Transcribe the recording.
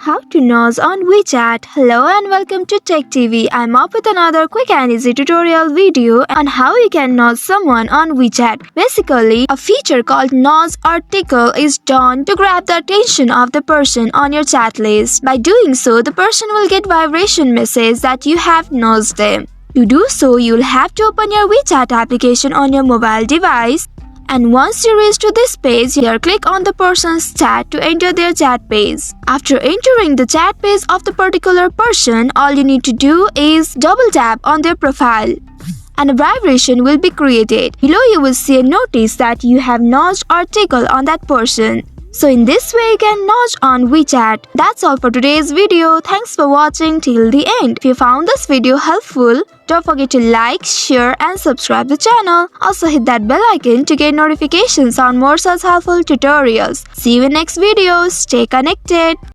How to nose on WeChat. Hello and welcome to Tech TV. I'm up with another quick and easy tutorial video on how you can nose someone on WeChat. Basically, a feature called nose or tickle is done to grab the attention of the person on your chat list. By doing so, the person will get vibration message that you have nosed them. To do so, you'll have to open your WeChat application on your mobile device. And once you reach to this page, here click on the person's chat to enter their chat page. After entering the chat page of the particular person, all you need to do is double tap on their profile and a vibration will be created. Below you will see a notice that you have nudged or tickled on that person. So in this way you can nudge on WeChat. That's all for today's video. Thanks for watching till the end. If you found this video helpful, don't forget to like, share and subscribe the channel. Also hit that bell icon to get notifications on more such helpful tutorials. See you in next video. Stay connected.